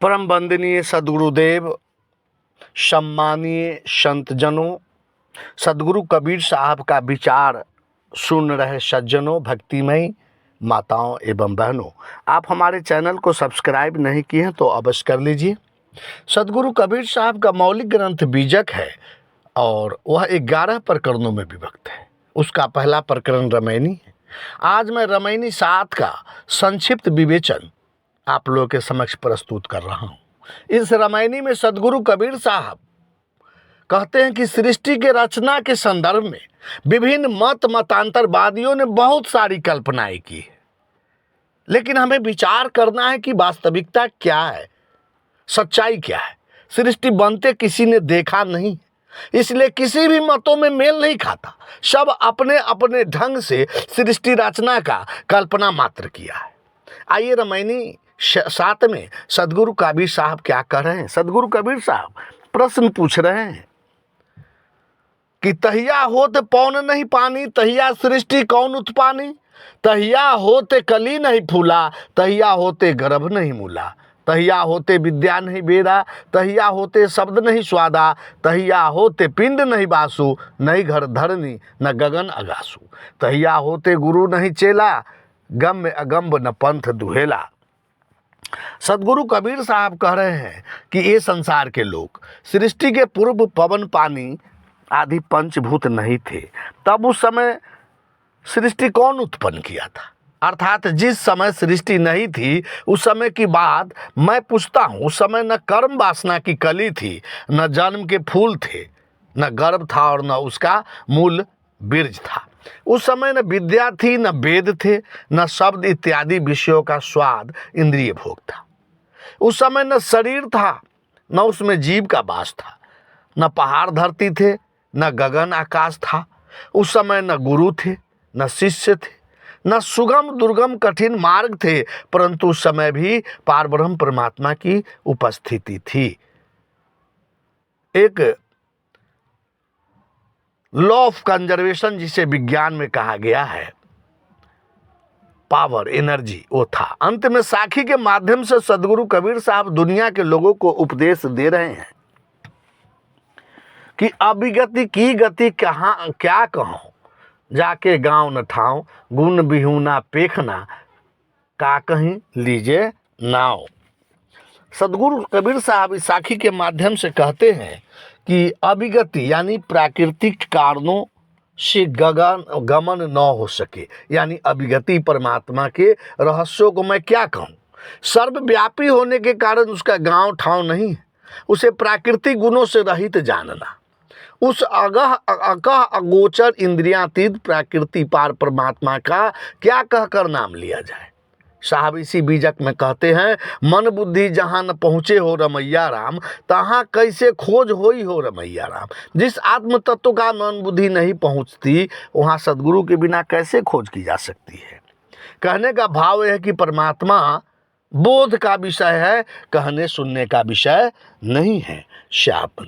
परम वंदनीय सदगुरुदेव, सम्मानीय संतजनों, सदगुरु कबीर साहब का विचार सुन रहे सज्जनों, भक्तिमयी माताओं एवं बहनों, आप हमारे चैनल को सब्सक्राइब नहीं किए हैं तो अवश्य कर लीजिए। सदगुरु कबीर साहब का मौलिक ग्रंथ बीजक है और वह 11 प्रकरणों में विभक्त है। उसका पहला प्रकरण रामायणी है। आज मैं रामायणी 7 का संक्षिप्त विवेचन आप लोगों के समक्ष प्रस्तुत कर रहा हूँ। इस रामायणी में सदगुरु कबीर साहब कहते हैं कि सृष्टि के रचना के संदर्भ में विभिन्न मतांतरवादियों ने बहुत सारी कल्पनाएं की है, लेकिन हमें विचार करना है कि वास्तविकता क्या है, सच्चाई क्या है। सृष्टि बनते किसी ने देखा नहीं, इसलिए किसी भी मतों में मेल नहीं खाता। सब अपने अपने ढंग से सृष्टि रचना का कल्पना मात्र किया है। आइए रामायणी 7 में सदगुरु कबीर साहब क्या कह रहे हैं। सदगुरु कबीर साहब प्रश्न पूछ रहे हैं कि तहिया होते पौन नहीं पानी, तहिया सृष्टि कौन उत्पानी। तहिया होते कली नहीं फूला, तहिया होते गर्भ नहीं मूला। तहिया होते विद्या नहीं वेदा, तहिया होते शब्द नहीं स्वादा। तहिया होते पिंड नहीं बासु, नहीं घर धरनी न गगन अगासु। तहिया होते गुरु नहीं चेला, गम्य अगम्ब न पंथ दुहेला। सदगुरु कबीर साहब कह रहे हैं कि ये संसार के लोग सृष्टि के पूर्व पवन पानी आदि पंचभूत नहीं थे, तब उस समय सृष्टि कौन उत्पन्न किया था। अर्थात जिस समय सृष्टि नहीं थी उस समय की बात मैं पूछता हूँ। उस समय न कर्म वासना की कली थी, न जन्म के फूल थे, न गर्भ था और न उसका मूल बीज था। उस समय न विद्या थी, न वेद थे, न शब्द इत्यादि विषयों का स्वाद इंद्रिय भोग था। उस समय न शरीर था, न उसमें जीव का वास था, न पहाड़ धरती थे, न गगन आकाश था। उस समय न गुरु थे, न शिष्य थे, न सुगम दुर्गम कठिन मार्ग थे, परंतु उस समय भी पारब्रह्म परमात्मा की उपस्थिति थी। एक लॉ ऑफ कंजर्वेशन जिसे विज्ञान में कहा गया है, पावर एनर्जी, वो था। अंत में साखी के माध्यम से सदगुरु कबीर साहब दुनिया के लोगों को उपदेश दे रहे हैं कि अभिगति की गति कहाँ क्या कहूँ, जाके गांव न ठाऊं, गुण बिहूना पेखना, का कहीं लीजे नाव। सदगुरु कबीर साहब इस साखी के माध्यम से कहते हैं कि अभिगति यानी प्राकृतिक कारणों से गमन न हो सके, यानी अभिगति परमात्मा के रहस्यों को मैं क्या कहूँ। सर्वव्यापी होने के कारण उसका गांव ठाव नहीं है, उसे प्राकृतिक गुणों से रहित जानना। उस अकह अगोचर इंद्रियातीत प्रकृति पार परमात्मा का क्या कहकर नाम लिया जाए। साहब इसी बीजक में कहते हैं, मन बुद्धि जहाँ न पहुँचे हो रमैया राम, तहाँ कैसे खोज होई हो रमैया राम। जिस आत्म तत्व का मन बुद्धि नहीं पहुँचती, वहाँ सदगुरु के बिना कैसे खोज की जा सकती है। कहने का भाव यह है कि परमात्मा बोध का विषय है, कहने सुनने का विषय नहीं है। श्याम।